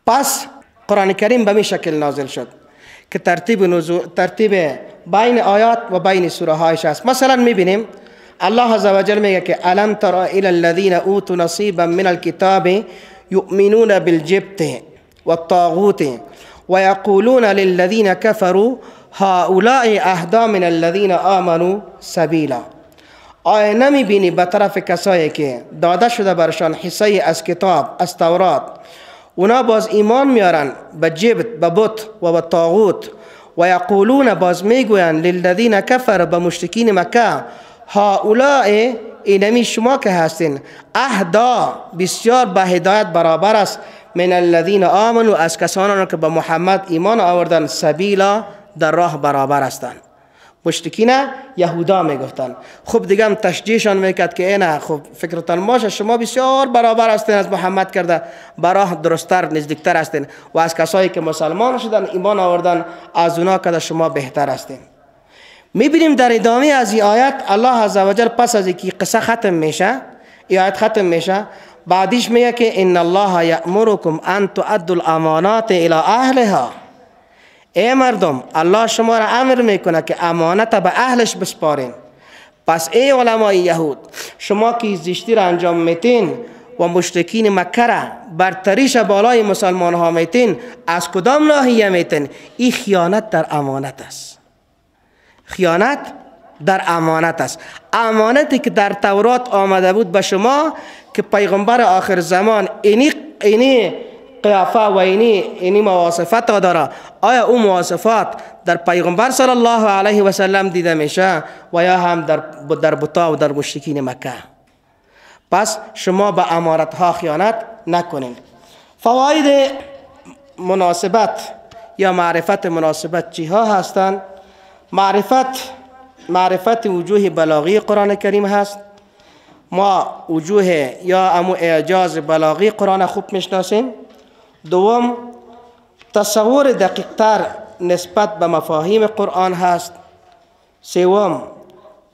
پس قرآن کریم به این شکل نازل شد که ترتیب بین آیات و بین سوره هایش است. مثلا میبینیم الله عز و جل میگه که الم تر الی الذین اوتوا نصیبا من الكتاب یؤمنون بالجبت والطاغوت ويقولون للذین كفروا هؤلاء اهدی من الذین آمنوا سبیلا. آیا نمیبینی به طرف کسایی که داده شده برشان حصه از کتاب از تورات، اونا باز ایمان میارن به جبت، به بت و به طاغوت، و یقولون باز میگوین للذین کفر به مشرکین مکه هؤلاء اینمی شما که هستین اهدا بسیار به هدایت برابر است من الذین آمنوا از کسانی که به محمد ایمان آوردن سبیلا در راه برابر هستند. مشرکین یهودا میگفتن. خب دیگه هم تشجیعشان میکرد که اینا خب فکرتان باشه شما بسیار برابر هستین از محمد کرده، براه درستتر نزدیکتر هستین و از کسایی که مسلمان شدن ایمان آوردن از اونا که شما بهتر هستین. میبینیم در ادامه از این آیت الله عزوجل پس از اینکه قصه ختم میشه، این آیت ختم میشه، بعدش میگه که ان الله یأمرکم ان تؤدوا الامانات الی اهلها. ای مردم، الله شما را امر میکنه که امانت به اهلش بسپارین. پس ای علمای یهود، شما که زشتی را انجام میتین و مشرکین مکه را برتریش بالای مسلمان ها میتین، از کدام ناحیه میتین؟ این خیانت در امانت است. خیانت در امانت است. امانتی که در تورات آمده بود به شما که پیغمبر آخر زمان اینی قیافه و اینی مواصفات داره، آیا اون مواصفات در پیغمبر صلی الله علیه و سلم دیده میشه و یا هم در بتا و در مشرکین مکه؟ پس شما به امانت ها خیانت نکنید. فواید مناسبت یا معرفت مناسبت چی ها هستند؟ معرفت وجوه بلاغی قرآن کریم هست. ما وجوه یا امو اعجاز بلاغی قرآن خوب میشناسیم. دوم، تصور دقیقتر نسبت به مفاهیم قرآن هست. سوم،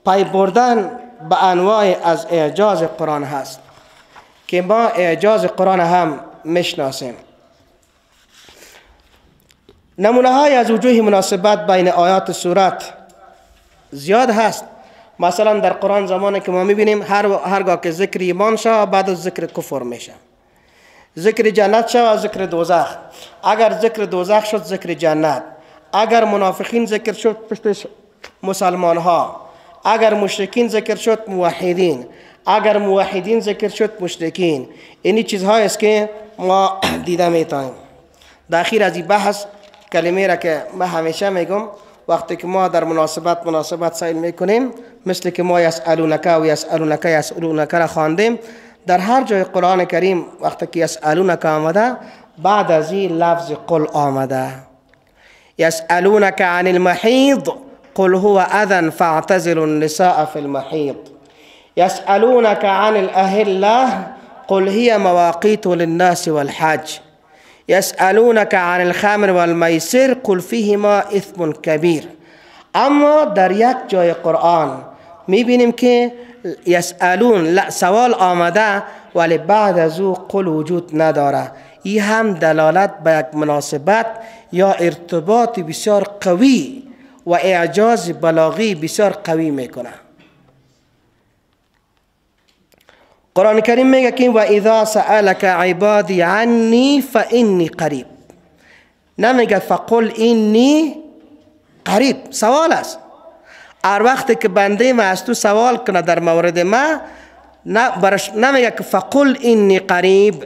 پی بردن به انواع از اعجاز قرآن هست که ما اعجاز قرآن هم میشناسیم. نمونه های از وجوه مناسبت بین آیات سورت زیاد هست. مثلا در قرآن زمانی که ما میبینیم هرگاه که ذکر ایمان شد بعد از ذکر کفر میشه، ذکر جنت شد و ذکر دوزخ. اگر ذکر دوزخ شد ذکر جنت، اگر منافقین ذکر شد پشتش مسلمان ها، اگر مشرکین ذکر شد موحدین، اگر موحدین ذکر شد مشرکین. اینی چیزهایی است که ما دیده میتونیم. در اخیر از این بحث کلمه را که من همیشه میگم وقتی که ما در مناسبت سائل میکنیم، مثل که ما یسألونک و یسألونک را خواندیم، در هر جای قرآن کریم وقتی که یسألونک آمده بعد از این لفظ قل آمده. یسألونک عن المحیض قل هو اذن فاعتزلوا النساء في المحيض. يسألونك عن الأهلة قل هي مواقيت للناس والحج. يسألونك عن الخمر والميسر قل فيهما إثم كبير. اما در یک جای قرآن میبینیم که یسألون سوال آمده ولی بعد از او قل وجود نداره. این هم دلالت به یک مناسبت یا ارتباط بسیار قوی و اعجاز بلاغی بسیار قوی میکنه. قرآن کریم میگه که و اذا سألك عبادی عنی فانی قریب. نمیگه فقل اینی قریب، سوال است. هر وقت که بنده ما از تو سوال کنه در مورد ما، نمیگه که فقل اینی قریب،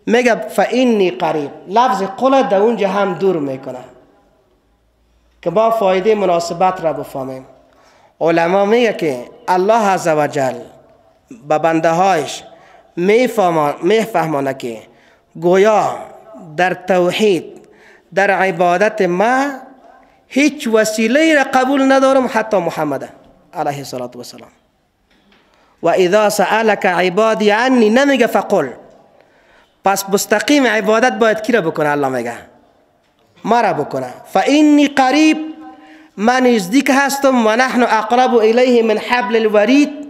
میگه فانی قریب. لفظ قل در اونجا هم دور میکنه که با فایده مناسبت را بفهمیم. علما میگه که الله عزوجل به بنده هایش میفهمانه که گویا در توحید در عبادت ما هیچ وسیله را قبول ندارم حتی محمد علیه الصلاة والسلام. و اذا سألك عبادی عنی نمیگه فقل. پس مستقیم عبادت باید کی را بکنه؟ الله میگه ما را بکنه. فانی قریب، من نزدیک هستم و نحن اقرب الیه من حبل الورید.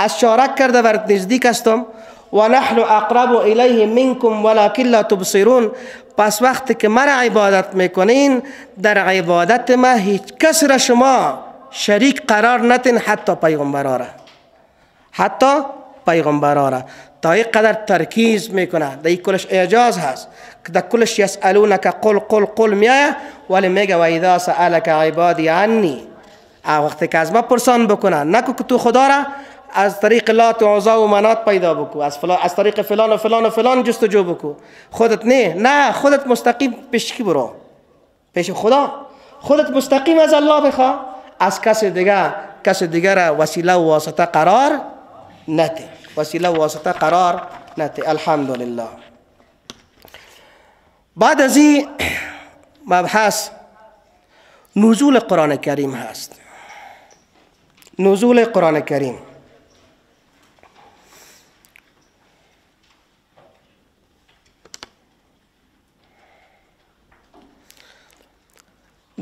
از شارک کرده ورد نزدیک هستم و نحن اقرب الیه منکم ولکن لا تبصرون. پس وقتی که من عبادت میکنین در عبادت ما هیچ کس را شما شریک قرار ندین، حتی پیغمبرا را، حتی پیغمبرا را. تا این قدر ترکیز میکنه. در این کلش اعجاز هست که در کلش یسالونک قل قل قل میایه، ولی میگه و اذا سألک عبادی عنی، وقتی که از ما پرسان بکنه نکو که تو خدا را از طریق لات و عزا و منات پیدا بکو، از طریق فلان و فلان و فلان جستجو بکو. خودت نه خودت مستقیم پیش کی برو؟ پیش خدا. خودت مستقیم از الله بخوا، از کس دیگر را وسیله و واسطه قرار نده، وسیله و واسطه قرار نده. الحمدلله. بعد از این مبحث نزول قرآن کریم هست. نزول قرآن کریم.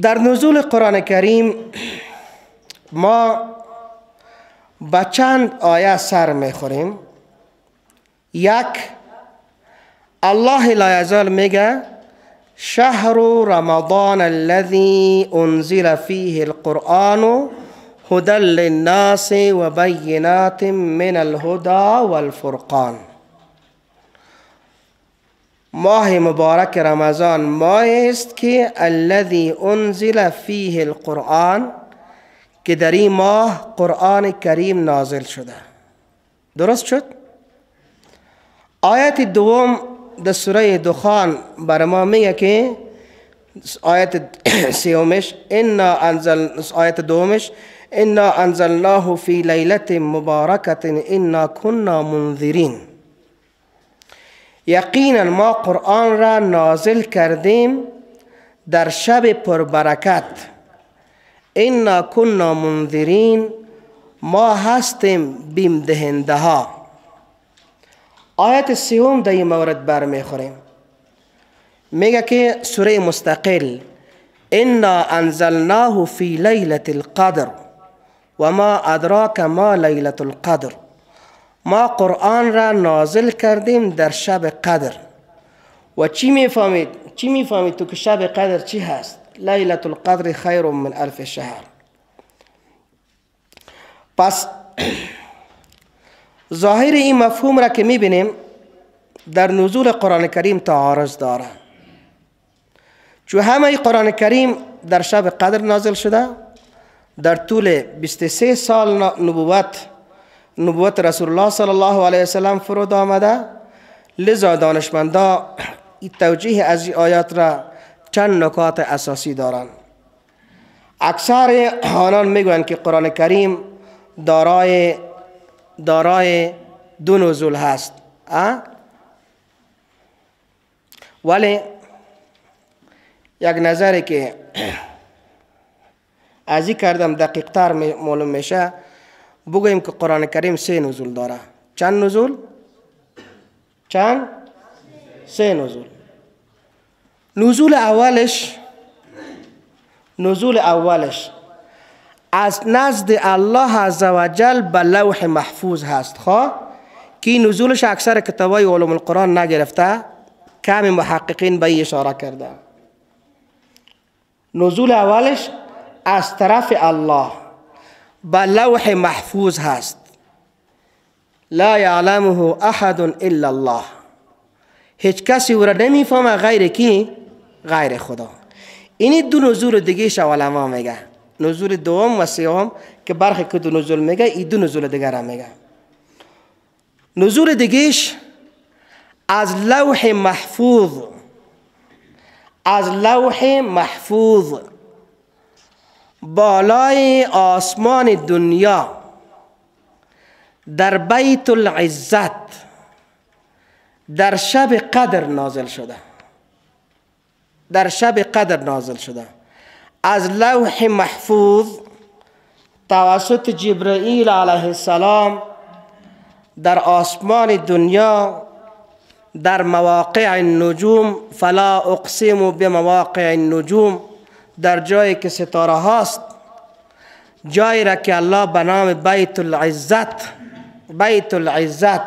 در نزول قرآن کریم ما با چند آیه سر میخوریم. یک، الله لا یزال میگه شهر رمضان الذي انزل فيه القرآن هدى للناس و بینات من الهدى والفرقان. ماه مبارک رمضان ماه است که الذي انزل فيه القرآن، که در این ماه قرآن کریم نازل شده. درست شد؟ آیت دوم در سوره دخان بر ما میگه که آیت سیومش آیت دومش انا انزلناه فی لیلت مبارکت انا کنا منذرین. یقینا ما قرآن را نازل کردیم در شب پربرکت. انا کنا منذرین، ما هستیم بیم دهنده ها. آیت سوم در این مورد برمیخوریم. میگه که سوره مستقل انا انزلناه فی لیلة القدر و ما ادراک ما لیلة القدر. ما قرآن را نازل کردیم در شب قدر. و چی میفهمید تو که شب قدر چی هست؟ لیلة القدر خیر من الف شهر. پس ظاهر این مفهوم را که میبینیم در نزول قرآن کریم تعارض داره. چون همه قرآن کریم در شب قدر نازل شده، در طول 23 سال نبوت رسول الله صلی الله علیه وسلم فرود آمده. لذا دانشمندا این توجیه از این آیات را چند نکات اساسی دارند. اکثر آنان میگویند که قرآن کریم دارای دو نزول هست. ولی یک نظری که از این کردم دقیق تر معلوم میشه، بگوییم که قرآن کریم 3 نزول داره. چند نزول؟ 3 نزول. نزول اولش از نزد الله عزوجل به لوح محفوظ هست. که این نزولش اکثر کتابای علوم القرآن نگرفته، کمی محققین به اشاره کرده. نزول اولش از طرف الله به لوح محفوظ هست. لا یعلمه احد الا الله. هیچ کسی او را نمیفهمه غیر کی؟ غیر خدا. اینی دو نزول دیگه علما میگه. نزول دوم و سوم که برخی که دو نزول میگه، این دو نزول دیگر هم میگه. نزول دیگهش از لوح محفوظ بالای آسمان دنیا در بیت العزت در شب قدر نازل شده. در شب قدر نازل شده. از لوح محفوظ توسط جبرائیل علیه السلام در آسمان دنیا در مواقع النجوم، فلا اقسم بمواقع النجوم، در جایی که ستاره هاست، جایی را که الله به نام بیت العزت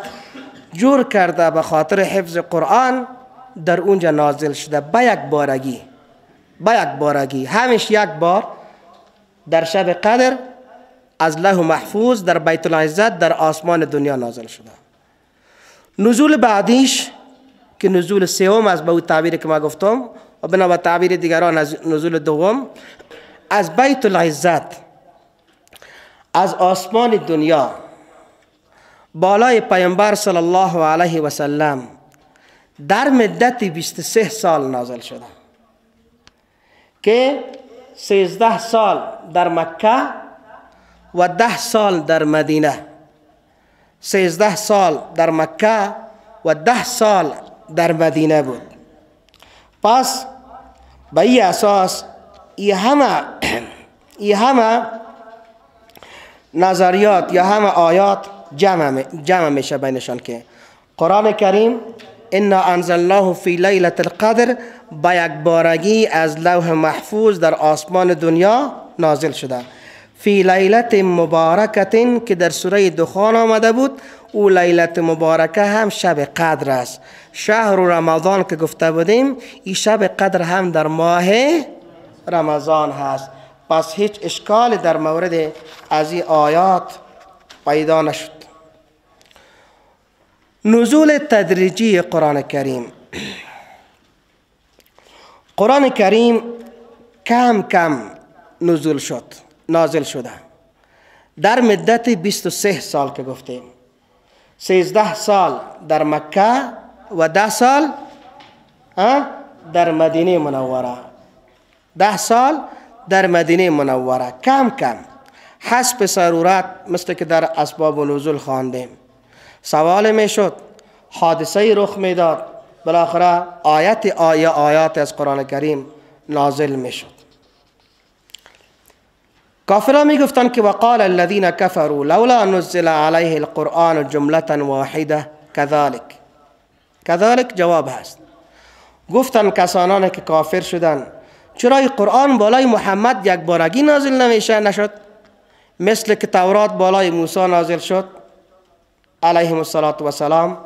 جور کرده به خاطر حفظ قرآن در اونجا نازل شده به یک بارگی همش یک بار در شب قدر از لوح محفوظ در بیت العزت در آسمان دنیا نازل شده. نزول بعدیش که نزول سوم از به تعبیر که ما گفتم و بنا به تعبیر دیگران از نزول دوم، از بیت العزت از آسمان دنیا بالای پیامبر صلی الله علیه و سلم در مدت 23 سال نازل شده که 13 سال در مکه و 10 سال در مدینه. 13 سال در مکه و 10 سال در مدینه بود. پس به این اساس این همه نظریات یا همه آیات جمع میشه بینشان که قرآن کریم انا انزلناه فی لیلة القدر با یک بارگی از لوح محفوظ در آسمان دنیا نازل شده. فی لیلت مبارکت که در سوره دخان آمده بود، او لیلت مبارکه هم شب قدر است. شهر رمضان که گفته بودیم این شب قدر هم در ماه رمضان هست. پس هیچ اشکال در مورد از این آیات پیدا نشد. نزول تدریجی قرآن کریم. قرآن کریم کم کم نازل شده در مدت 23 سال که گفتیم. 13 سال در مکه و 10 سال در مدینه منوره. 10 سال در مدینه منوره کم کم حسب ضرورت، مثل که در اسباب نزول خواندیم. سوال می شد، حادثه رخ می داد، بالاخره آیات از قرآن کریم نازل می شد. کافران می گفتن که وقال الذين كفروا لولا نزل عليه القرآن جملة واحده كذلك جواب هست. گفتن کسانان که کافر شدن چرا این قرآن بالای محمد یک بارگی نازل نشد، مثل که تورات بالای موسی نازل شد علیهم السلام.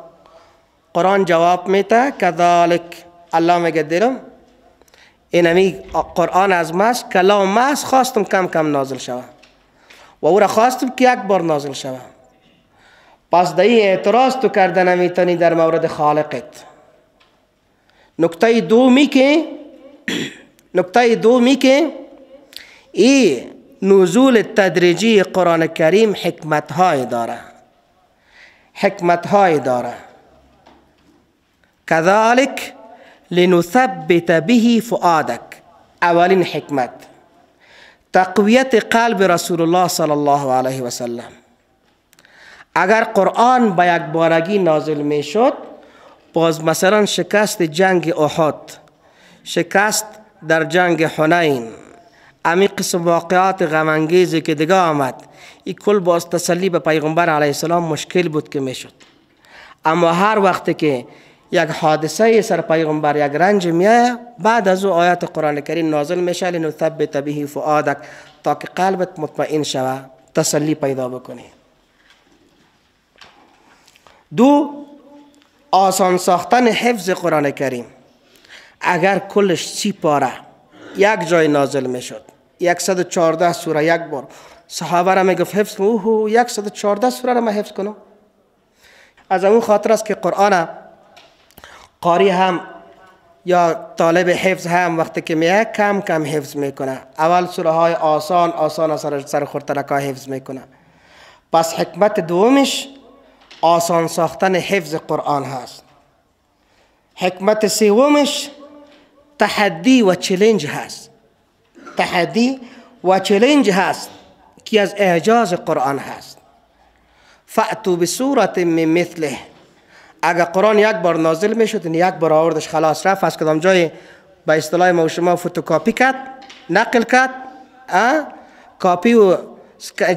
قرآن جواب میده کذالک. الله میگه دلم اینمی قرآن از ماست، کلام ماست، خواستم کم کم نازل شود و او را خواستم که یک بار نازل شود. پس در این اعتراض تو کرده نمیتونی در مورد خالقت. نکته دومی که این نزول تدریجی قرآن کریم حکمت های داره. كذلك لنثبت به فؤادك. اولین حکمت تقویت قلب رسول الله صلی الله علیه و سلم. اگر قرآن با یک بارگی نازل می شد، باز مثلا شکست جنگ احد، شکست در جنگ حنین، امی قسم واقعات غمانگیزی که دیگه آمد، این کل باز تسلی به پیغمبر علیه السلام مشکل بود که می شد. اما هر وقت که یک حادثه سر پیغمبر یک رنج میاد، بعد از او آیات قرآن کریم نازل میشه لنثبت به فؤادک، تا که قلبت مطمئن شوه، تسلی پیدا بکنی. دو، آسان ساختن حفظ قرآن کریم. اگر کلش 30 پاره یک جای نازل میشد، 114 سوره یک بار، صحابه را میگفت حفظ کنم، 114 سوره را ما حفظ کنم. از اون خاطر است که قرآن قاری هم یا طالب حفظ هم وقتی که میاد کم کم حفظ میکنه. اول سوره های آسان سر خورترکا حفظ میکنه. پس حکمت دومش آسان ساختن حفظ قرآن هست. حکمت سومش تحدی و چلنج هست که از اعجاز قرآن هست. فأتوا بسورة من مثله. اگر قرآن یک بار نازل میشد، یک بار آوردش خلاص رفت، از کدام جای به اصطلاح ما و شما فتوکاپی کرد، نقل کرد، کاپی و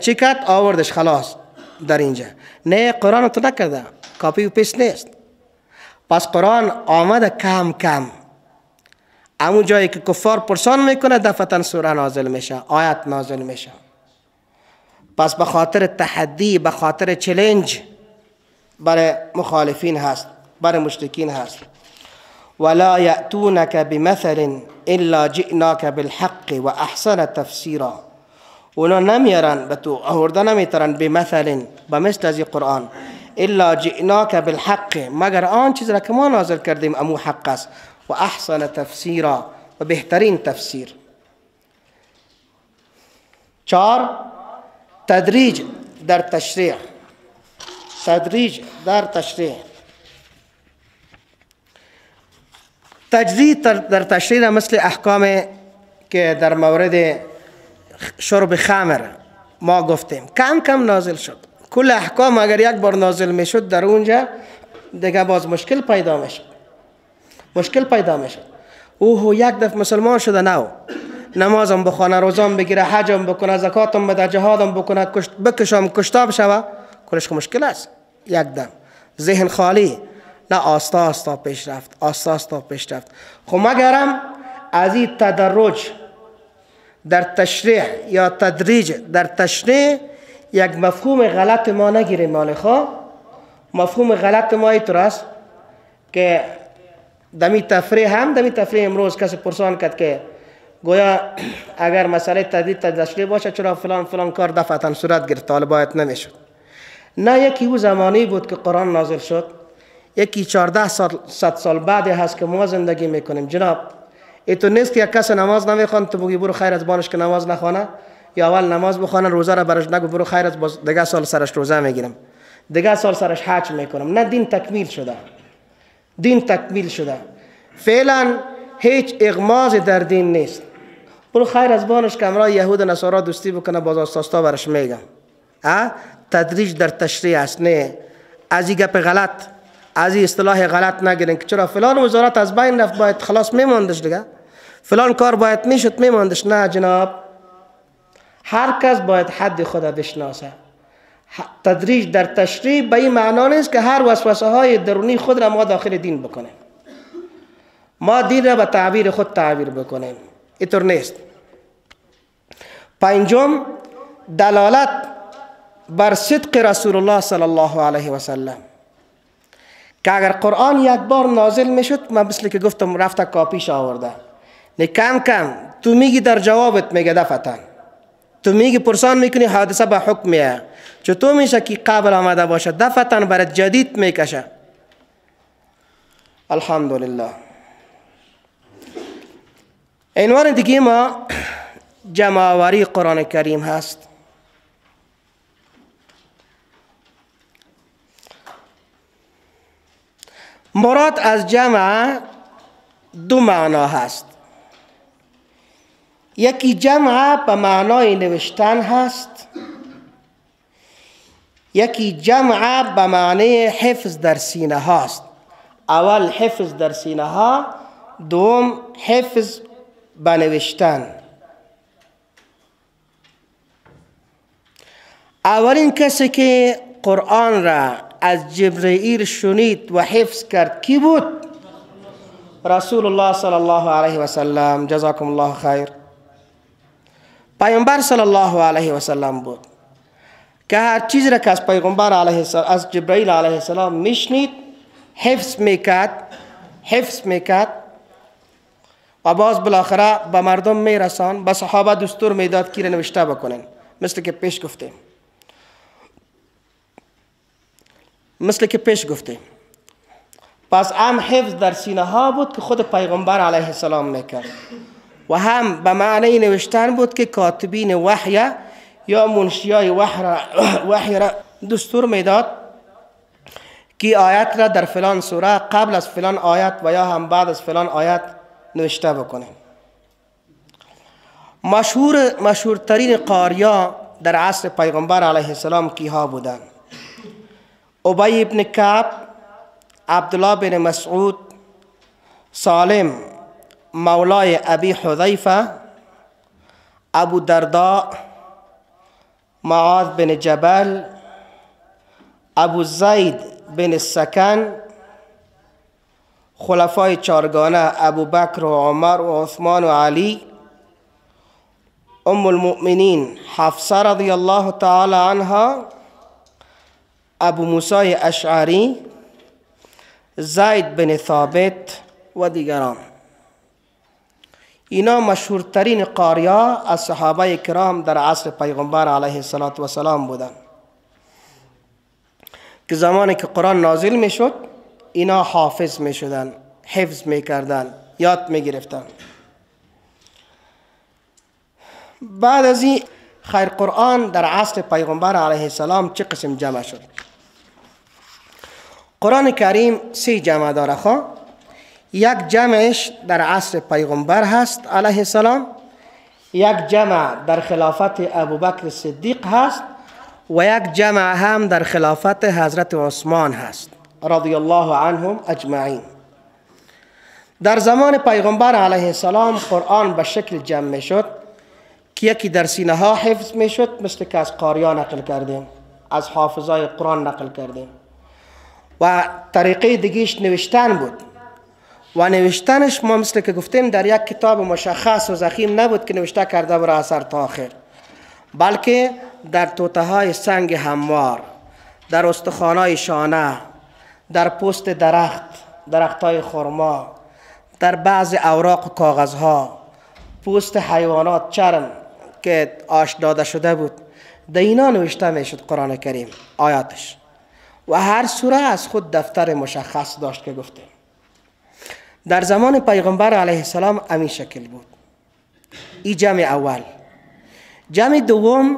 چی کرد، آوردش خلاص در اینجا. نه، قرآن تو نکرده، کاپی و پیست نیست. پس قرآن آمده کم کم، همون جایی که کفار پرسان میکنه دفعتا سوره نازل میشه، آیت نازل میشه. پس به خاطر تحدی، به خاطر چلنج برای مخالفین هست، برای مشرکین هست. ولا یأتونک بمثل الا جئناک بالحق و احسن تفسیرا. اونا نمیارن به تو آورده نمیترن بمثل بمثل از قرآن الا جئناک بالحق مگر آن چیز را که ما نازل کردیم امو حق است و احسن تفسیرا و بهترین تفسیر. 4 تدریج در تشریع. تدریج در تشریع. تجدید در تشریع مثل احکام که در مورد شرب خمر ما گفتیم کم کم نازل شد. کل احکام اگر یک بار نازل میشد در اونجا دیگه باز مشکل پیدا میشد. مشکل پیدا میشد. اوه یک دفعه مسلمان شده نو نمازم بخونه، روزام بگیره، حجم بکنه، زکاتم بده، جهادم بکنه، بکشم کشتاب شوه، کلش مشکل است. یک دم ذهن خالی، نه آستا آستا پیش رفت، آستا آستا پیش رفت. خب مگرم از این تدرج در تشریع یا تدریج در تشریع یک مفهوم غلط ما نگیریم. مالخا مفهوم غلط ما اینطور است که دمی تفریح امروز کسی پرسان کرد که گویا اگر مسئله تدریج تشریع باشه چرا فلان کار دفعتا صورت گرفت طالبایت نمیشد. نه یکی او زمانی بود که قرآن نازل شد، یکی 1400 سال بعد هست که ما زندگی میکنیم. جناب ایتو نیست که یک کس نماز نمیخوان تو بگی برو خیر از بانش که نماز نخوانه، یا اول نماز بخوانه روزه را برش نگو برو خیر از باز دیگه سال سرش روزه میگیرم، دیگه سال سرش حج میکنم. نه، دین تکمیل شده. دین تکمیل شده. فعلا هیچ اغماز در دین نیست. برو خیر از بانش که امرای یهود و نصارا دوستی بکنه باز آستاستا برش میگم. تدریج در تشریع است. نه از این گپ غلط، از این اصطلاح غلط نگیرین که چرا فلان وزارت از بین رفت باید خلاص میماندش دیگه، فلان کار باید میشد میماندش. نه جناب، هر کس باید حد خود بشناسه. تدریج در تشریع به این معنا نیست که هر وسوسه های درونی خود را ما داخل دین بکنیم، ما دین را به تعبیر خود تعبیر بکنیم. اینطور نیست. 5 دلالت بر صدق رسول الله صلی الله علیه و سلم، که اگر قرآن یک بار نازل میشد من مثل که گفتم رفته کاپیش آورده، نه کم کم تو میگی در جوابت میگه دفعتا، تو میگی پرسان میکنی حادثه به حکمیه، چطور میشه که قابل آمده باشه دفعتا برات جدید میکشه. الحمدلله. عنوان دیگه ما جمع‌آوری قرآن کریم هست. مراد از جمع 2 معنا هست. یکی جمع به معنای نوشتن هست، یکی جمع به معنای حفظ در سینه هاست. اول حفظ در سینه ها، دوم حفظ به نوشتن. اولین کسی که قرآن را از جبرئیل شنید و حفظ کرد کی بود؟ رسول الله صلی الله علیه و سلم. جزاکم الله خیر. پیامبر صلی الله علیه و سلم بود که هر چیزی را که از پیغمبر علیه السلام از جبرئیل علیه السلام میشنید حفظ میکرد و باز بالاخره به مردم میرسان، به صحابه دستور میداد که نوشته بکنن، مثل که پیش گفتیم. پس هم حفظ در سینه ها بود که خود پیغمبر علیه السلام میکرد و هم به معنی نوشتن بود که کاتبین وحی یا منشیای وحی را دستور میداد که آیت را در فلان سوره قبل از فلان آیت و یا هم بعد از فلان آیت نوشته بکنیم. مشهورترین قاریا در عصر پیغمبر علیه السلام کیها بودند؟ ابی ابن کعب، عبدالله بن مسعود، سالم مولای ابی حذیفه، ابو درداء، معاذ بن جبل، ابو زید بن السکن، خلفای 4 ابو بکر و عمر و عثمان و علی، ام المؤمنین حفصه رضی الله تعالی عنها ابو موسی اشعری، زید بن ثابت و دیگران. اینا مشهورترین قاریا از صحابه کرام در عصر پیغمبر علیه السلام بودن که زمانی که قرآن نازل می شد اینا حافظ می شدن، حفظ می کردن، یاد می گرفتن. بعد از این خیر قرآن در عصر پیغمبر علیه السلام چه قسم جمع شد؟ قرآن کریم 3 جمع داره خواه. یک جمعش در عصر پیغمبر هست علیه السلام، یک جمع در خلافت ابوبکر صدیق هست و یک جمع هم در خلافت حضرت عثمان هست رضی الله عنهم اجمعین. در زمان پیغمبر علیه السلام قرآن به شکل جمع می شد که یکی در سینه ها حفظ می شد، مثل که از قاریا نقل کردیم، از حافظای قرآن نقل کردیم. و طریقه دیگیش نوشتن بود و نوشتنش ما مثل که گفتیم در یک کتاب مشخص و ضخیم نبود که نوشته کرده برای اثر تا آخر، بلکه در توته های سنگ هموار، در استخوان‌های شانه، در پوست درخت های خرما، در بعض اوراق و کاغذ ها، پوست حیوانات چرم که آش داده شده بود، در اینا نوشته می شد قرآن کریم آیاتش. و هر سوره از خود دفتر مشخص داشت که گفتیم. در زمان پیغمبر علیه السلام همین شکل بود. این جمع اول. جمع دوم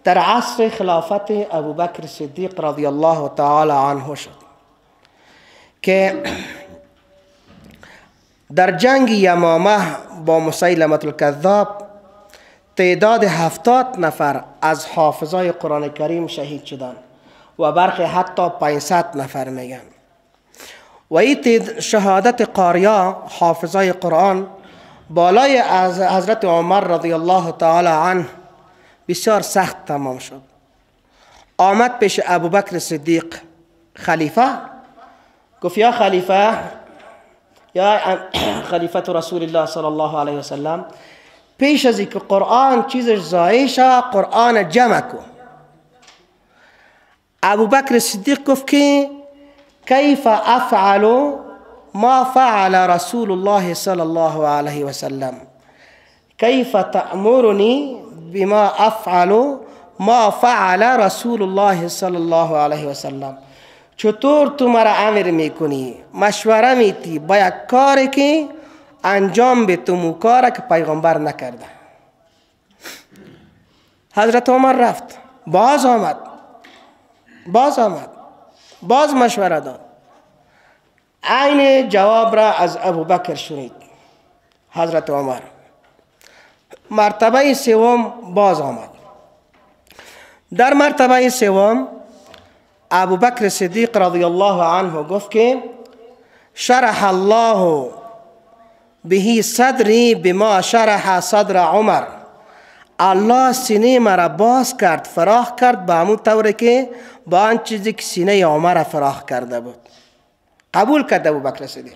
در عصر خلافت ابوبکر صدیق رضی الله تعالی عنه شد که در جنگ یمامه با مسیلمة الکذاب تعداد 70 نفر از حافظای قرآن کریم شهید شدند و برخی حتی 500 نفر میگن. و این شهادت قاریا حافظای قرآن بالای از حضرت عمر رضی الله تعالی عنه بسیار سخت تمام شد. آمد پیش ابوبکر صدیق خلیفه، گفت یا خلیفه، یا خلیفت رسول الله صلی الله علیه وسلم، پیش از اینکه قرآن چیزش ضایع شد قرآن جمع کن. ابوبکر صدیق گفت که کیف افعل ما فعل رسول الله صلی الله علیه وسلم، کیف تأمرنی بما افعل ما فعل رسول الله صلی الله علیه وسلم. چطور تو مرا امر میکنی، مشوره میتی با یک کاری که انجام به تو کاری که پیغمبر نکرده؟ حضرت عمر رفت، باز آمد، باز مشوره داد. عین جواب را از ابوبکر شنید حضرت عمر. مرتبه سوم باز آمد. در مرتبه سوم ابوبکر صدیق رضی الله عنه گفت که شرح الله به صدری بما شرح صدر عمر. الله سینه مرا باز کرد، فراخ کرد به همون طوری که با آن چیزی که سینه عمر فراخ کرده بود. قبول کرد ابوبکر صدیق.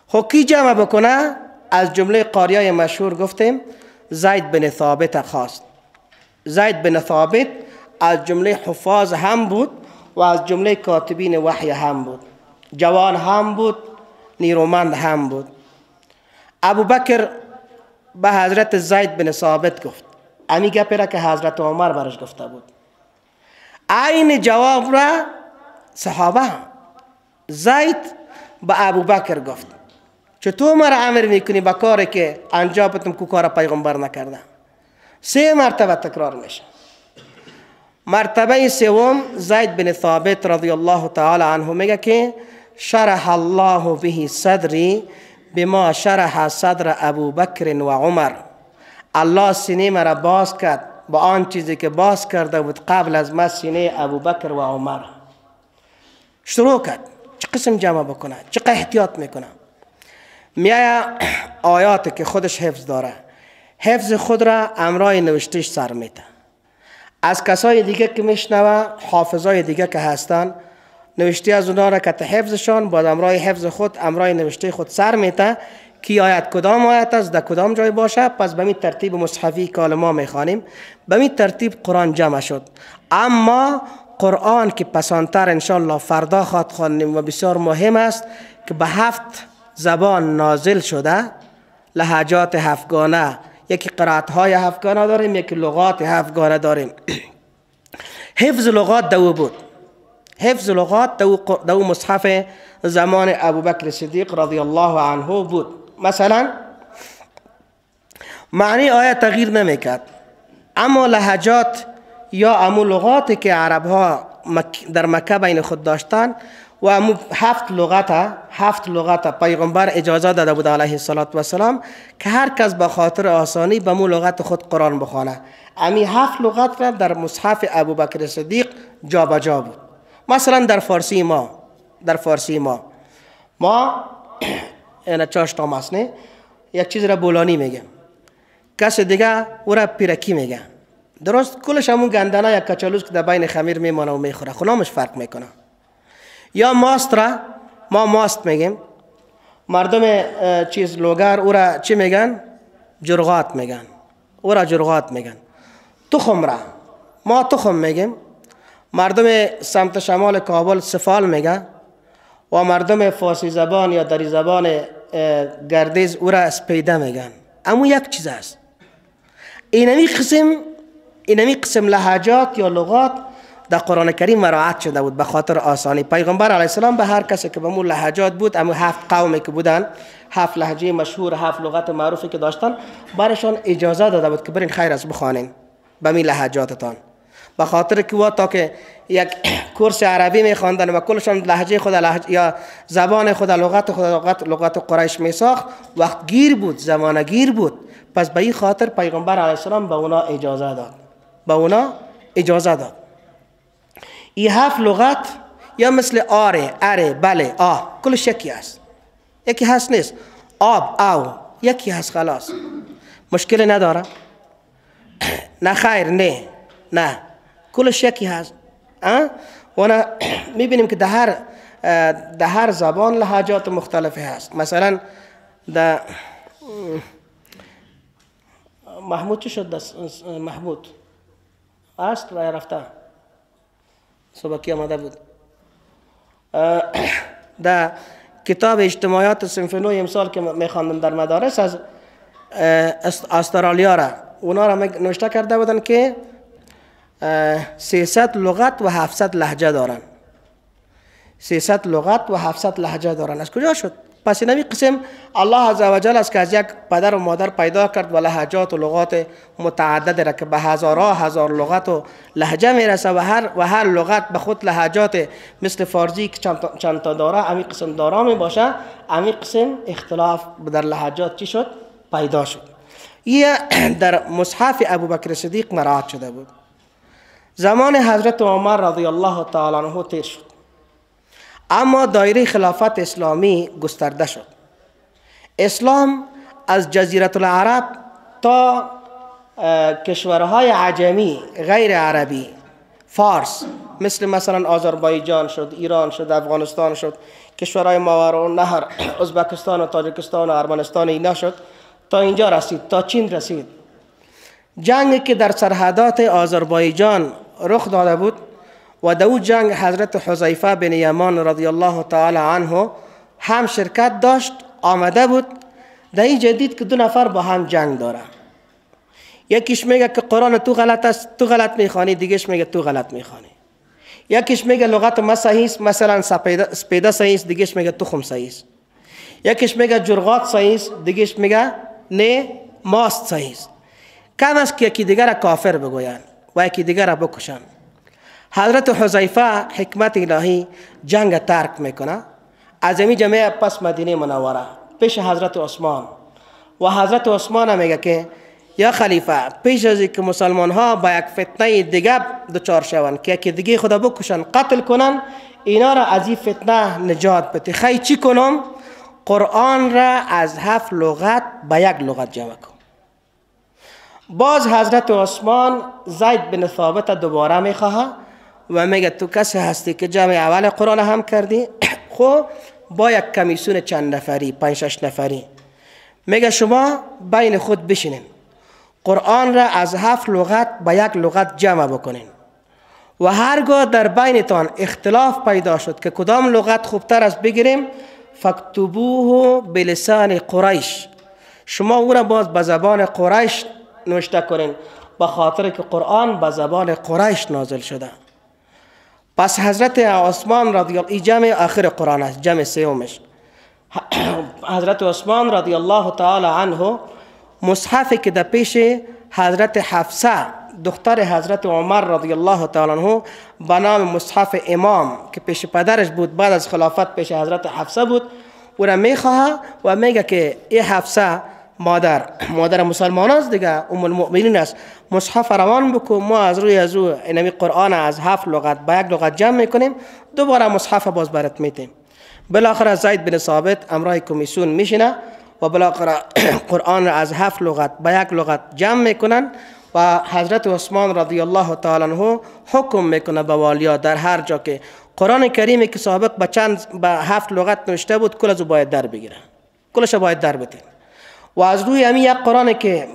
خب کی جمع بکنه؟ از جمله قاریای مشهور گفتیم زید بن ثابت خواست. زید بن ثابت از جمله حفاظ هم بود و از جمله کاتبین وحی هم بود، جوان هم بود، نیرومند هم بود. ابوبکر به حضرت زید بن ثابت گفت امی گپی را که حضرت عمر برش گفته بود. عین جواب را صحابه زید به ابوبکر گفت چطور مرا امر میکنی با کاری که انجام بدم که کار پیغمبر نکرده؟ 3 مرتبه تکرار میشه. مرتبه سوم زید بن ثابت رضی الله تعالی عنه میگه که شرح الله به صدری بما شرح صدر ابوبکر و عمر. الله سینه مرا باز کرد با آن چیزی که باز کرده بود قبل از ما سینه ابوبکر و عمر. شروع کرد چه قسم جمع بکنه، چه احتیاط میکنه. میایه آیاتی که خودش حفظ داره، حفظ خود را امرای نوشتش سر میده. از کسای دیگه که میشنوه، حافظای دیگه که هستن، نوشته از اونا را که حفظشان با امرای حفظ خود امرای نوشته خود سر میده که آیت کدام آیت است، در کدام جای باشه. پس به این ترتیب مصحفی که ما میخوانیم به این ترتیب قرآن جمع شد. اما قرآن که پسانتر انشاءالله فردا خواد خواندیم و بسیار مهم است که به 7 زبان نازل شده، لهجات 7 گانه، یکی قرائت های 7 گانه داریم، یکی لغات 7 گانه داریم. حفظ لغات دو بود، حفظ لغات دو مصحف زمان ابوبکر صدیق رضی الله عنه بود. مثلا معنی آیه تغییر نمیکرد، اما لهجات یا امو لغاتی که عرب ها در مکه بین خود داشتن و امو 7 لغت پیغمبر اجازه داده بود علیه السلام که هر کس به خاطر آسانی به مو لغت خود قرآن بخوانه. امی 7 لغت را در مصحف ابوبکر صدیق جابجا بود. مثلا در فارسی ما اینا چاشتا ماسنه یک چیز را بولانی میگه، کس دیگه او را پیرکی میگه. درست کلش همون گندنه یک کچالوس که در بین خمیر میمانه و میخوره، خونامش فرق میکنه. یا ماست را ما ماست میگیم، مردم چیز لوگر او را چی میگن؟ جرغات میگن، او را جرغات میگن. تخم را ما تخم میگیم، مردم سمت شمال کابل سفال میگن و مردم فارسی زبان یا دری زبان گردیز او را سپیده میگن. اما یک چیز است، اینمی قسم لهجات یا لغات در قرآن کریم مراعات شده بود به خاطر آسانی. پیغمبر علیه السلام به هر کسی که به مون لهجات بود، اما 7 قومی که بودن، 7 لهجه مشهور، 7 لغت معروفی که داشتن، برشان اجازه داده بود که برین خیر است بخوانین به می لهجاتتان. به خاطر که وا تا که یک کورس عربی میخواندن و کلشان لهجه خود یا زبان خود لغت قریش میساخت، وقت گیر بود، زمانه گیر بود. پس به این خاطر پیغمبر علیه السلام به اونا اجازه داد. این 7 لغت یا مثل آره، اره، بله، کلش یکی است، یکی هست نیست. آب، او یکی هست، خلاص مشکل نداره. نه خیر، نه کلش یکی هست. و میبینیم که در هر زبان لهجات مختلفی هست. مثلا در محمود چی شد؟ محمود است و رفته صبحی آمده بود. در کتاب اجتماعات سمفونی امسال که میخواندم در مدارس از استرالیا را، اونا را نوشته کرده بودن که 300 لغت و 700 لهجه دارن. 300 لغت و 700 لهجه دارن. از کجا شد؟ پس این قسم الله عزوجل است که از یک پدر و مادر پیدا کرد و لهجات و لغات متعدد را که به هزار لغت و لهجه میرسه و هر لغت به خود لهجات مثل فارسی که چند تا داره، امی قسم دارا می باشه، امی قسم اختلاف در لهجات چی شد؟ پیدا شد. این در مصحف ابوبکر صدیق مراعات شده بود. زمان حضرت عمر رضی الله تعالی عنه تیر شد، اما دایره خلافت اسلامی گسترده شد. اسلام از جزیره العرب تا کشورهای عجمی غیر عربی، فارس، مثلا آذربایجان شد، ایران شد، افغانستان شد، کشورهای ماوراءالنهر، ازبکستان و تاجیکستان و ارمنستان، اینا شد تا اینجا رسید، تا چین رسید. جنگی که در سرحدات آذربایجان رخ داده بود و در جنگ حضرت حذیفه بن یمان رضی الله تعالی عنه هم شرکت داشت، آمده بود. در این جدید که 2 نفر با هم جنگ داره، یکیش میگه که قرآن تو غلط است، تو غلط میخوانی، دیگهش میگه تو غلط میخوانی. یکیش میگه لغت ما صحیح است، مثلا سپیده صحیح است، دیگهش میگه تخم صحیح است. یکیش میگه جرغات صحیح است، دیگهش میگه نه ماست صحیح است. کم است که یکی دیگر را کافر بگویند و یکی دیگر را بکشند. حضرت حذیفه حکمت الهی جنگ ترک میکنه، از این جمعه پس مدینه منوره پیش حضرت عثمان، و حضرت عثمان میگه که یا خلیفه، پیش از اینکه مسلمان ها با یک فتنه دیگه دچار شوند که یکی دیگه خدا بکشن، قتل کنن، اینا را از این فتنه نجات بده. خیلی چی کنم؟ قرآن را از 7 لغت به 1 لغت جمع کن. باز حضرت عثمان زید بن ثابت دوباره میخواه و میگه تو کسی هستی که جمع اول قرآن هم کردی؟ خب با یک کمیسون چند نفری، 5-6 نفری، میگه شما بین خود بشینین، قرآن را از 7 لغت به 1 لغت جمع بکنین و هرگاه در بینتان اختلاف پیدا شد که کدام لغت خوبتر است بگیریم، فاکتبوه بلسان قریش، شما او را باز به زبان قریش نوشته کنین، به خاطر که قرآن به زبان قریش نازل شده. پس حضرت عثمان رضی الله، این جمع آخر قرآن است، جمع سومش. حضرت عثمان رضی الله تعالی عنه مصحفی که در پیش حضرت حفصه دختر حضرت عمر رضی الله تعالی عنه به نام مصحف امام که پیش پدرش بود، بعد از خلافت پیش حضرت حفصه بود، او را میخواه و میگه که ای حفصه مادر مسلمان است دیگه، ام المؤمنین است، مصحف روان بکن، ما از روی از او اینمی قرآن از 7 لغت به 1 لغت جمع میکنیم، دوباره مصحف باز برات میتیم. بالاخره زید بن ثابت امرای کمیسیون میشینه و بالاخره قرآن را از 7 لغت به 1 لغت جمع میکنن و حضرت عثمان رضی الله تعالی عنه حکم میکنه به والیا در هر جا که قرآن کریمی که سابق به 7 لغت نوشته بود کلش باید در بگیره، کلش باید در بده و از روی همین یک قرآن که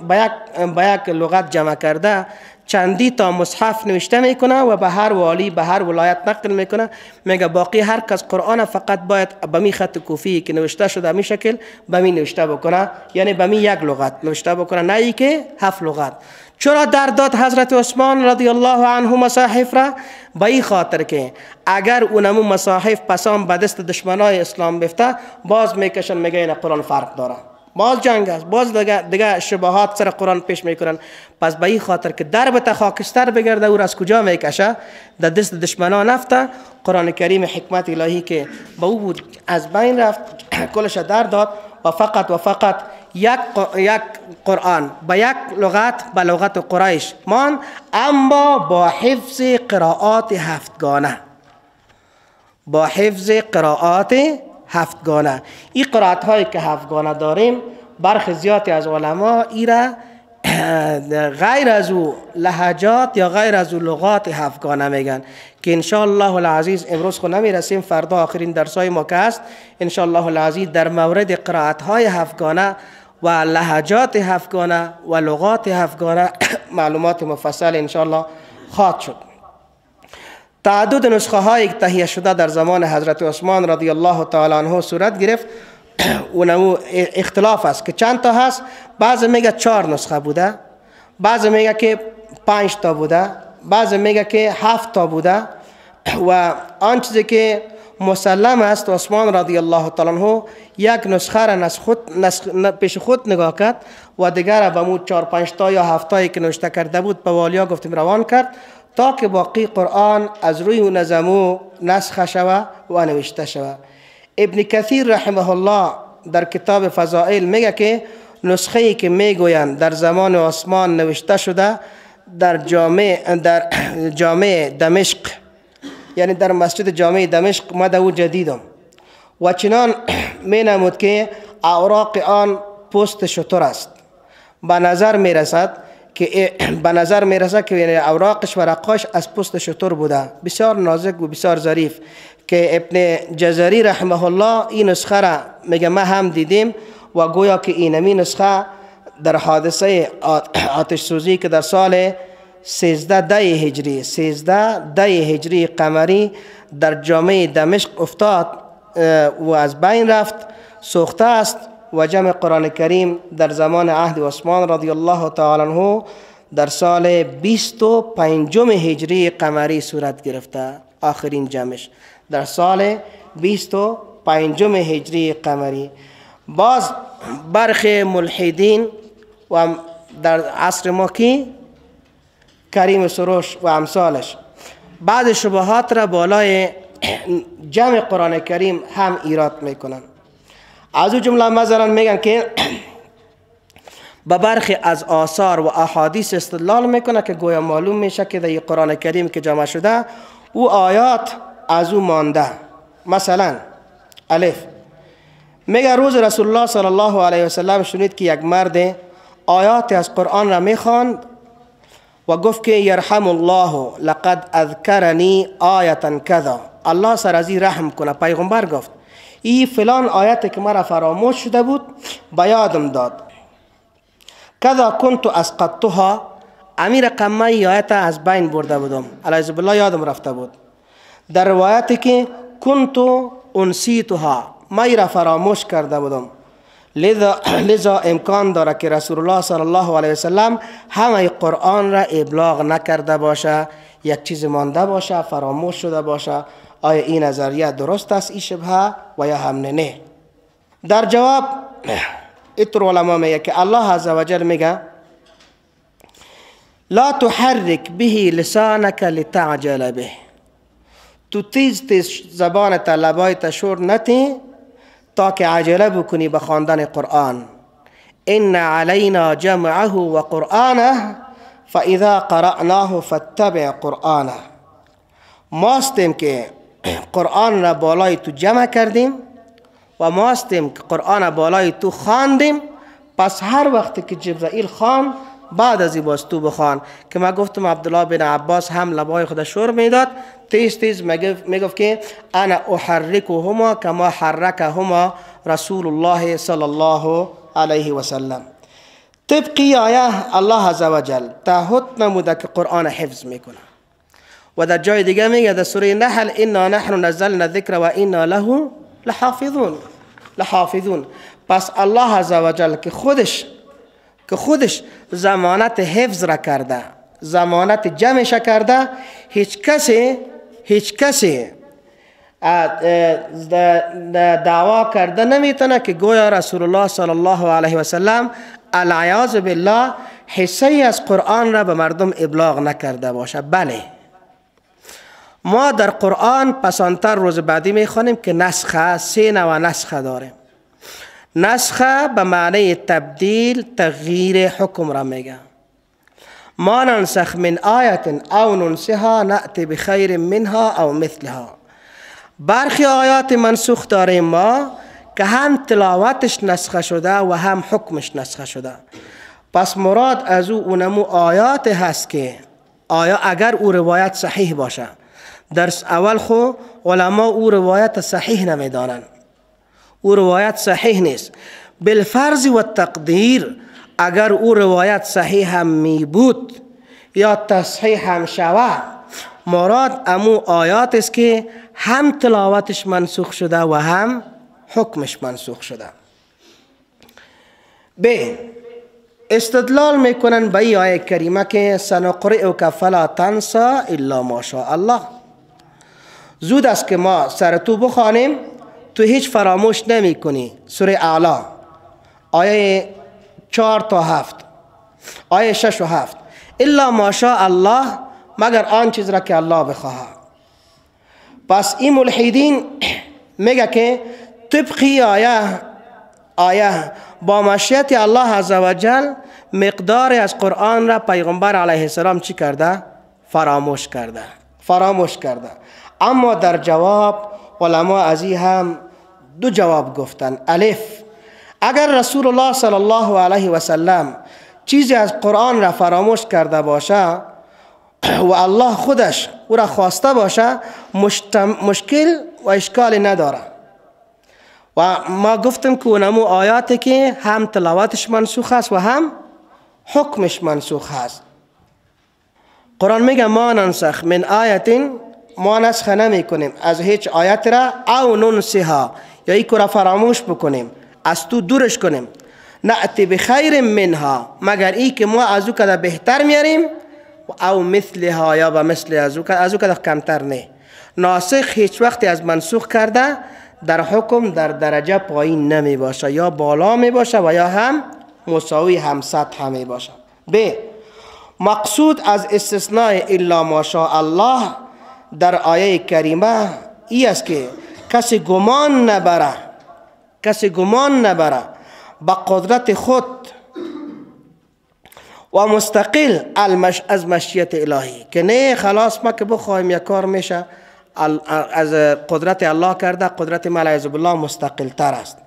به 1 لغت جمع کرده چندی تا مصحف نوشته میکنه و به هر والی به هر ولایت نقل میکنه، میگه باقی هر کس قرآن فقط باید به می خط کوفی که نوشته شده می شکل به می نوشته بکنه، یعنی به می 1 لغت نوشته بکنه، نه ای که 7 لغت. چرا در داد حضرت عثمان رضی الله عنه مصاحف را؟ به این خاطر که اگر اونمو مصاحف پسان به دست دشمنای اسلام بفته باز میکشن، میگه این قرآن فرق داره، باز جنگ است، باز دیگه شبهات سر قرآن پیش میکنن. پس به این خاطر که دربت خاکستر بگرده او را از کجا میکشه؟ در دست دشمنا نفته. قرآن کریم حکمت الهی که به او بود از بین رفت، کلش در داد و فقط یک قرآن به 1 لغت به لغت قریش مان، اما با حفظ قرائات 7گانه، با حفظ قرائات 7گانه. این قرائت هایی که 7گانه داریم برخی زیادی از علما ایره غیر از او لهجات یا غیر از او لغات 7گانه میگن که انشاءالله العزیز امروز خود نمیرسیم، فردا آخرین درسای ما که هست انشاءالله العزیز در مورد قرائت های 7گانه و لهجات 7گانه و لغات 7گانه معلومات مفصل انشاءالله خواهد شد. تعدد نسخه های تهیه شده در زمان حضرت عثمان رضی الله تعالی عنه صورت گرفت. اونمو اختلاف است که چند تا هست، بعضی میگه 4 نسخه بوده، بعضی میگه که 5 تا بوده، بعضی میگه که 7 تا بوده و آن چیزی که مسلم است عثمان رضی الله تعالی عنه 1 نسخه را پیش خود نگاه کرد و دیگر به مو 4-5 تا یا 7 تایی که نوشته کرده بود به والیا گفتیم روان کرد تا که باقی قرآن از روی نظمو نسخه شوه و نوشته شوه. ابن کثیر رحمه الله در کتاب فضائل میگه که نسخه‌ای که میگویند در زمان عثمان نوشته شده در جامع دمشق، یعنی در مسجد جامع دمشق مده جدیدم و چنان می نمود که اوراق آن پوست شتر است. به نظر می رسد که یعنی اوراقش و رقاش از پوست شتر بوده، بسیار نازک و بسیار ظریف، که ابن جزری رحمه الله این نسخه را میگه ما هم دیدیم و گویا که اینمی نسخه در حادثه آتش سوزی که در سال 13 هجری قمری در جامع دمشق افتاد و از بین رفت سوخته است و جمع قرآن کریم در زمان عهد عثمان رضی الله تعالی عنه در سال 25 هجری قمری صورت گرفته، آخرین جمعش در سال 25 هجری قمری. باز برخی ملحدین و در عصر ما کی کریم سروش و امثالش بعد شبهات را بالای جمع قرآن کریم هم ایراد میکنن. از اون جمله مثلا میگن که به برخی از آثار و احادیث استدلال میکنه که گویا معلوم میشه که در قرآن کریم که جمع شده او آیات از او مانده. مثلا الف میگه روز رسول الله صلی الله علیه و سلم شنید که یک مرد آیات از قرآن را میخواند و گفت که یرحم الله لقد اذکرنی آیتا کذا، الله سر از این رحم کنه. پیغمبر گفت این فلان آیت که مرا فراموش شده بود به یادم داد. کذا کنت اسقطتها، امیر رقم من آیت از بین برده بودم، علیه بالله یادم رفته بود. در روایتی که کنتو انسیتها، من را فراموش کرده بودم، لذا امکان داره که رسول الله صلی الله علیه وسلم همه قرآن را ابلاغ نکرده باشه، یک چیز مانده باشه، فراموش شده باشه. آیا این نظریه درست است این شبهه و یا هم نه؟ در جواب اینطور علما میگه که الله عزوجل میگه لا تحرک به لسانک لتعجل به، تو تیز زبانت لبایت شور نتی تا که عجله بکنی به خواندن قرآن. ان علینا جمعه و قرآنه فاذا قرأناه فاتبع قرآنه. ماستیم که قرآن را بالای تو جمع کردیم و ماستیم که قرآن را بالای تو خواندیم، پس هر وقت که جبرائیل خوان بعد از این باز تو بخوان. که ما گفتم عبدالله بن عباس هم لبای خود شور میداد، تیز تیز میگفت که انا احرکهما کما حرکهما رسول الله صلی الله علیه و سلم. طبقی آیه الله عزوجل تعهد نموده که قرآن حفظ میکنه و در جای دیگه میگه در سوره نحل انا نحن نزلنا الذکر و انا له لحافظون. پس الله عزوجل که خودش ضمانت حفظ را کرده، ضمانت جمعش کرده، هیچ کسی دعوا کرده نمیتونه که گویا رسول الله صلی الله علیه و سلم العیاذ بالله حصه از قرآن را به مردم ابلاغ نکرده باشه. بله، ما در قرآن پسانتر روز بعدی میخوانیم که نسخه 3 نوع نسخه داریم. نسخه به معنی تبدیل، تغییر حکم را میگه. ما ننسخ من آیت او ننسها نأتی بخیر منها او مثلها. برخی آیات منسوخ داریم ما که هم تلاوتش نسخه شده و هم حکمش نسخه شده. پس مراد از اونمو آیات هست که آیا اگر او روایت صحیح باشه، درس اول خو علما او روایت صحیح نمیدانن، او روایت صحیح نیست. بالفرض و تقدیر اگر او روایت صحیح هم می بود یا تصحیح هم شود، مراد امو آیات است که هم تلاوتش منسوخ شده و هم حکمش منسوخ شده. استدلال میکنن به این آیه کریمه که سنقرئک فلا تنسى الا ما شاء الله. زود است که ما سر تو بخوانیم، تو هیچ فراموش نمی کنی. سوره اعلی آیه 4 تا 7، آیه 6 و 7. الا ما شاء الله، مگر آن چیز را که الله بخواهد. پس این ملحدین میگه که طبقی آیه با مشیت الله عزوجل مقدار از قرآن را پیغمبر علیه السلام چی کرده؟ فراموش کرده. اما در جواب علما از این هم 2 جواب گفتن. الف، اگر رسول الله صلی الله علیه و سلم چیزی از قرآن را فراموش کرده باشه و الله خودش او را خواسته باشه، مشکل و اشکال نداره. و ما گفتم که اونمو آیاتی که هم تلاوتش منسوخ است و هم حکمش منسوخ است. قرآن میگه ما ننسخ من آیت، ما نسخ نمی کنیم از هیچ آیت را، او ننسها یا ای را فراموش بکنیم، از تو دورش کنیم، نأتی بخیر منها، مگر ای که ما از او کده بهتر میاریم، او مثلها یا به مثل از او کده کمتر نه. ناسخ هیچ وقتی از منسوخ کرده در حکم در درجه پایین نمی باشه، یا بالا می باشه و یا هم مساوی هم سطح می باشه. مقصود از استثناء الا ما شاء الله در آیه کریمه ای است که کسی گمان نبره با قدرت خود و مستقل از مشیت الهی، که نه خلاص ما که بخوایم یک کار میشه از قدرت الله کرده، قدرت ما علیه بالله مستقل تر است،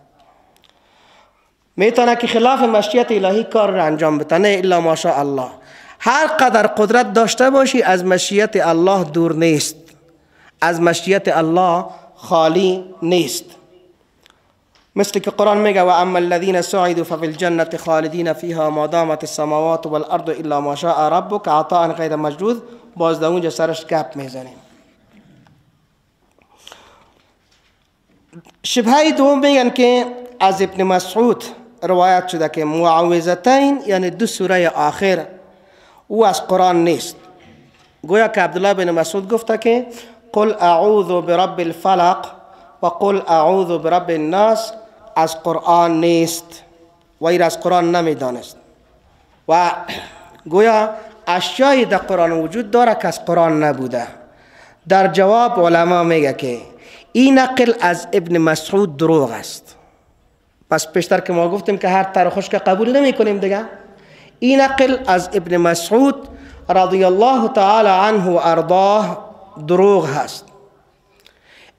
میتونه که خلاف مشیت الهی کار را انجام بده. نه الا ماشاء الله. هر قدر قدرت داشته باشی از مشیت الله دور نیست، از مشیت الله خالی نیست. مثل که قرآن میگه و اما الذين سعدوا ففي الجنة خالدين فيها ما دامت السماوات والارض الا ما شاء ربك عطاء غیر مجدود. باز در اونجا سرش گپ میزنیم. شبهه دوم میگن که از ابن مسعود روایت شده که معوذتین یعنی دو سوره آخر او از قرآن نیست. گویا که عبدالله بن مسعود گفته که قل اعوذ برب الفلق و قل اعوذ برب الناس از قرآن نیست و ایر از قرآن نمیدانست. و گویا اشیایی در قرآن وجود داره که از قرآن نبوده. در جواب علما میگه که این نقل از ابن مسعود دروغ است. پس پیشتر که ما گفتیم که هر ترخوش که قبول نمی کنیم دیگه. این نقل از ابن مسعود رضی الله تعالی عنه و ارضاه دروغ هست.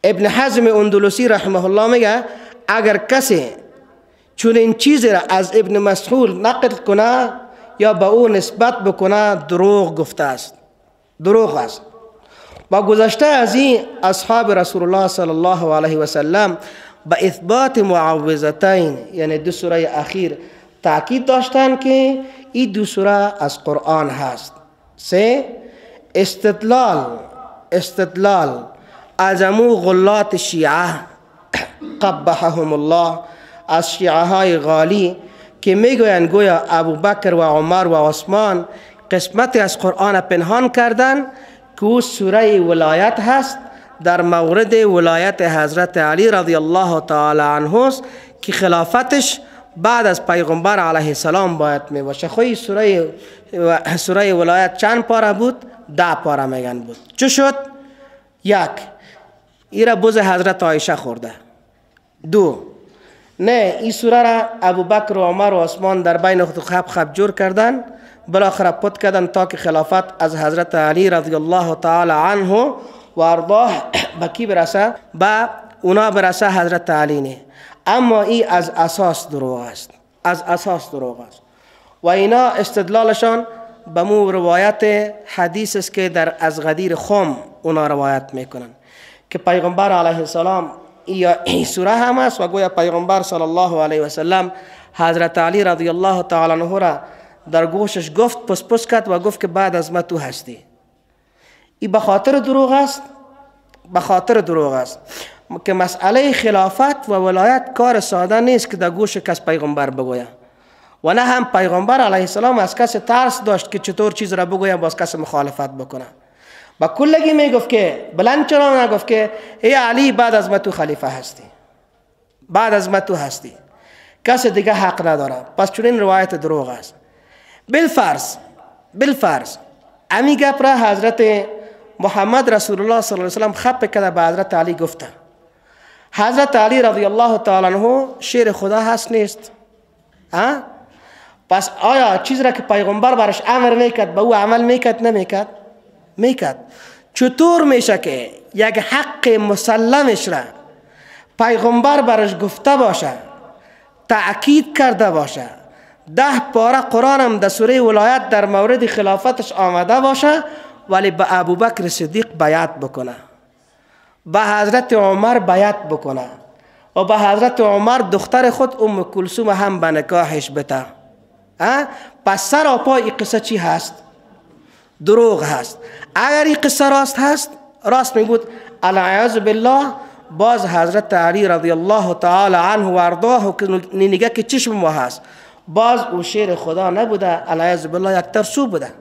ابن حزم اندلسی رحمه الله میگه اگر کسی چون این چیزی را از ابن مسعود نقل کنه یا به او نسبت بکنه دروغ گفته است. دروغ است. با گذشته از این اصحاب رسول الله صلی الله علیه و سلم به اثبات معوذتین یعنی دو سوره اخیر تاکید داشتن که این دو سوره از قرآن هست. سه استدلال از امو غلات شیعه قبحهم الله از شیعه های غالی که میگویند گویا ابوبکر و عمر و عثمان قسمتی از قرآن پنهان کردن که او سوره ولایت هست در مورد ولایت حضرت علی رضی الله تعالی عنه است که خلافتش بعد از پیغمبر علیه السلام باید می باشه. خوی سوره ولایت چند پاره بود؟ 10 پاره میگن بود. چه شد؟ یک ایرا بوز حضرت عایشه خورده. 2 نه این سوره را ابوبکر و عمر و عثمان در بین خود خب جور کردن بالاخره پت کردن تا که خلافت از حضرت علی رضی الله تعالی عنه و ارضاه به کی برسه؟ به اونا برسه حضرت علی نه. اما این از اساس دروغ است. از اساس دروغ است. و اینا استدلالشان به مو روایت حدیث است که در از غدیر خم اونا روایت میکنن که پیغمبر علیه السلام این سوره هم است و گویا پیغمبر صلی الله علیه و سلم حضرت علی رضی الله تعالی عنه را در گوشش گفت پس کرد و گفت که بعد از ما تو هستی. این به خاطر دروغ است. به خاطر دروغ است که مسئله خلافت و ولایت کار ساده نیست که در گوش کس پیغمبر بگوید و نه هم پیغمبر علیه السلام از کس ترس داشت که چطور چیز را بگوید باز کس مخالفت بکنه. با کلگی میگفت که بلند چرا نگفت که ای علی بعد از ما تو خلیفه هستی، بعد از ما تو هستی، کس دیگه حق نداره. پس چون این روایت دروغ است. بالفرض امی گپ را حضرت محمد رسول الله صلی الله علیه و سلم خط کرده به حضرت علی گفته. حضرت علی رضی الله تعالی عنه شیر خدا هست نیست؟ پس آیا چیز را که پیغمبر برش امر میکرد به او عمل میکرد نمیکرد؟ میکرد. چطور میشه که یک حق مسلمش را پیغمبر برش گفته باشه، تأکید کرده باشه، 10 پاره قرآن هم در سوره ولایت در مورد خلافتش آمده باشه ولی به ابوبکر صدیق بیعت بکنه، به حضرت عمر بیعت بکنه و به حضرت عمر دختر خود ام کلثوم هم به نکاحش بده. پس سر و پای این قصه چی هست؟ دروغ هست. اگر این قصه راست می بود العیاذ بالله باز حضرت علی رضی الله تعالی عنه و ارضاه که نگه که چشم ما هست باز او شیر خدا نبوده، العیاذ بالله یک ترسو بوده.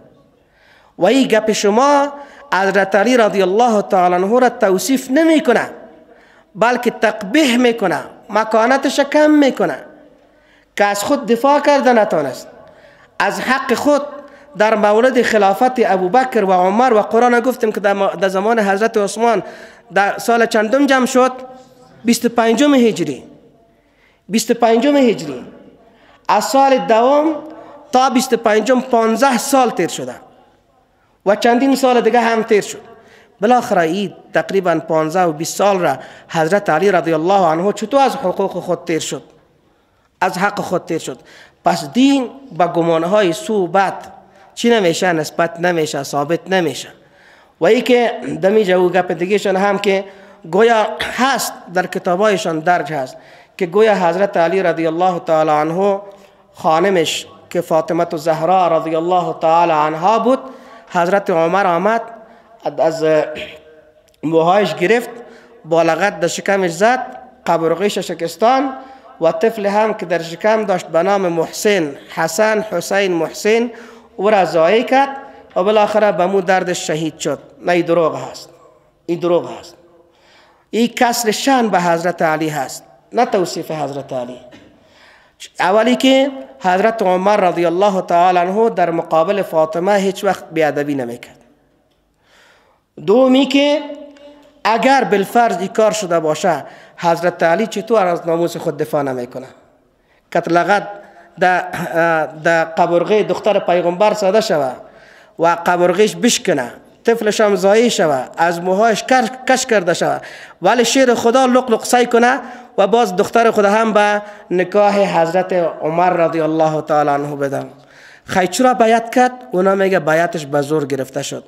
و این گپ شما حضرت علی رضی الله تعالی عنه را توصیف نمی کنه بلکه تقبیح میکنه، مکانتش کم میکنه که از خود دفاع کرده نتونست، از حق خود در مورد خلافت ابوبکر و عمر و قرآن گفتیم که در زمان حضرت عثمان در سال چندم جمع شد؟ 25 هجری. 25 هجری. از سال دوم تا 25 15 سال تیر شده و چندین سال دیگه هم تیر شد. بالاخره این تقریبا 15 و 20 سال را حضرت علی رضی الله عنه چطور از حقوق خود تیر شد؟ از حق خود تیر شد. پس دین با گمانهای سو بد چی نمیشه؟ نسبت نمیشه، ثابت نمیشه. و ای که دمی جو گپ دیگهشان هم که گویا هست در کتابایشان درج هست که گویا حضرت علی رضی الله تعالی عنه خانمش که فاطمه الزهرا رضی الله تعالی عنها بود، حضرت عمر آمد از موهایش گرفت، با لغت در شکمش زد، قبرقیش شکستان و طفل هم که در شکم داشت به نام محسن، حسن حسین محسن، او را ضایع کرد و بالاخره به مو دردش شهید شد. نه این دروغ هست، این دروغ هست، این کسر شان به حضرت علی هست، نه توصیف حضرت علی. اولی که حضرت عمر رضی الله تعالی عنه در مقابل فاطمه هیچ وقت بیادبی نمیکرد. دومی که اگر بالفرض این کار شده باشه، حضرت علی چطور از ناموس خود دفاع نمیکنه؟ که لغت در قبرغه دختر پیغمبر ساده شوه و قبرغیش بشکنه، طفلش هم ضایع شوه، از موهایش کش کرده شوه، ولی شیر خدا لق سعی کنه و باز دختر خدا هم به نکاح حضرت عمر رضی الله تعالی عنه بدن. خیلی چرا بیعت کرد؟ اونا میگه بیعتش به زور گرفته شد.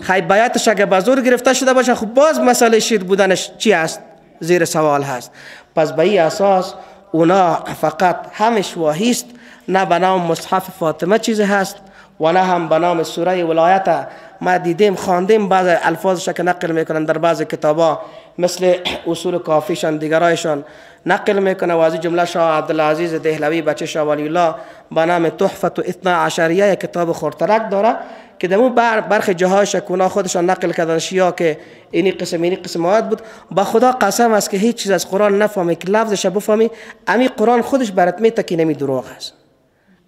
خیلی بیعتش اگه به زور گرفته شده باشه، خب باز مسئله شیر بودنش چی است؟ زیر سوال هست. پس به این اساس اونا فقط همش واهیست، نه به نام مصحف فاطمه چیزی هست و نه هم به نام سوره ولایت. ما دیدیم خواندیم بعض الفاظش که نقل میکنن در بعض کتابا، مثل اصول کافیشان دیگرایشان نقل میکنه و از جمله شاه عبدالعزیز دهلوی بچه شاه ولی الله به نام تحفه اثنا عشریه کتاب خورترک داره که دمو برخی جاهایش کونا خودشان نقل کردن شیعه که اینی قسم آیات بود. با خدا قسم است که هیچ چیز از قرآن نفهمی که لفظش بفهمی، امی قرآن خودش برات میگه که نمی دروغ است.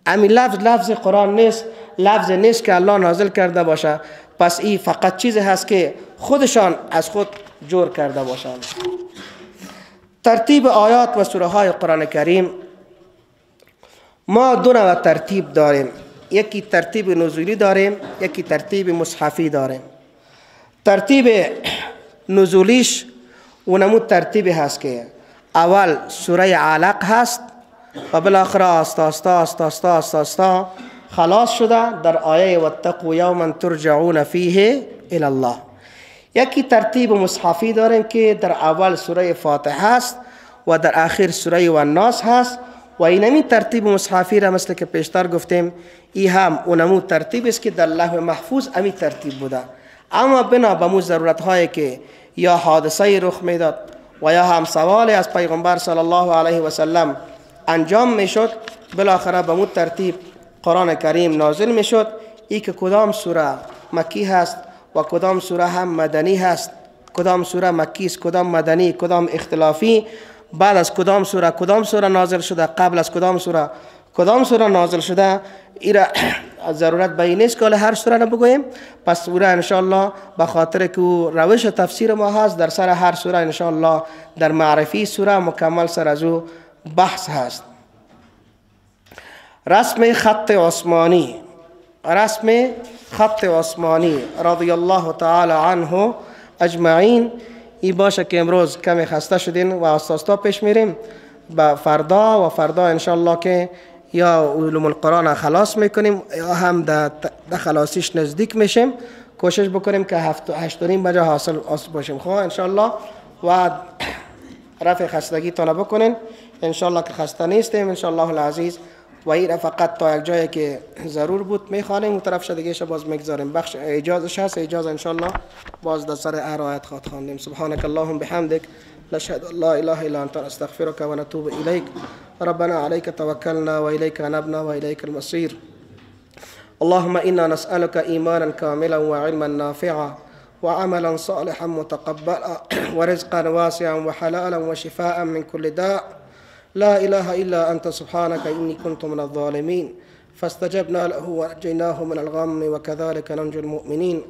امی لفظ قرآن نیست، لفظ نیست که الله نازل کرده باشه. پس این فقط چیزی هست که خودشان از خود جور کرده باشند. ترتیب آیات و سوره های قرآن کریم، ما دو نوع ترتیب داریم، یکی ترتیب نزولی داریم، یکی ترتیب مصحفی داریم. ترتیب نزولیش اونمو ترتیبی هست که اول سوره علق هست و بالاخره آستا خلاص شده در آیه واتقوا یوما ترجعون فیه الی الله. یکی ترتیب مصحفی داریم که در اول سوره فاتحه هست و در آخر سوره والناس هست و اینمی ترتیب مصحفی را مثل که پیشتر گفتیم ای هم اونمو ترتیب است که در لوح محفوظ امی ترتیب بوده، اما بنا به مو ضرورت هایی که یا حادثه رخ میداد و یا هم سوال از پیغمبر صلی الله علیه و سلم انجام میشد، بالاخره به مو ترتیب قرآن کریم نازل میشد. ای که کدام سوره مکی هست و کدام سوره هم مدنی هست، کدام سوره مکی است، کدام مدنی، کدام اختلافی، بعد از کدام سوره نازل شده، قبل از کدام سوره نازل شده، ایرا ضرورت به این نیست که هر سوره رو بگوییم. پس سوره انشاءالله به خاطر که روش تفسیر ما هست، در سر هر سوره انشاءالله در معرفی سوره مکمل سر از او بحث هست. رسم خط عثمانی رضی الله تعالی عنه اجمعین. این باشه که امروز کمی خسته شدین و آستا پیش میریم با فردا انشاءالله که یا علوم القرآن خلاص میکنیم یا هم در خلاصیش نزدیک میشیم. کوشش بکنیم که 8:30 بجه حاصل باشیم خواه انشاءالله و رفع خستگی تانه بکنین انشاءالله که خسته نیستیم انشاءالله العزیز. و این فقط تا یک جایی که ضرور بود میخوانیم و طرف دیگه باز میگذاریم. بخش اجازش هست، اجازه انشاءالله باز در سر هر آیت خواد خواندیم. سبحانك اللهم بحمدك نشهد ان لا اله الا انت نستغفرك ونتوب اليك ربنا عليك توكلنا واليك انبنا واليك المصير. اللهم انا نسالك ايمانا كاملا وعلما نافعا وعملا صالحا متقبلا ورزقا واسعا وحلالا وشفاء من كل داء. لا إله إلا أنت سبحانك إني كنت من الظالمين فاستجبنا له ونجيناه من الغم وكذلك ننجو المؤمنين.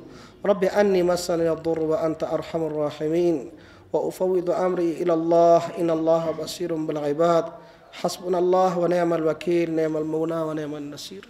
رب أني مسني الضر وأنت أرحم الراحمين وأفوض أمري إلى الله إن الله بصير بالعباد. حسبنا الله ونعم الوكيل، نعم المولى ونعم النصير.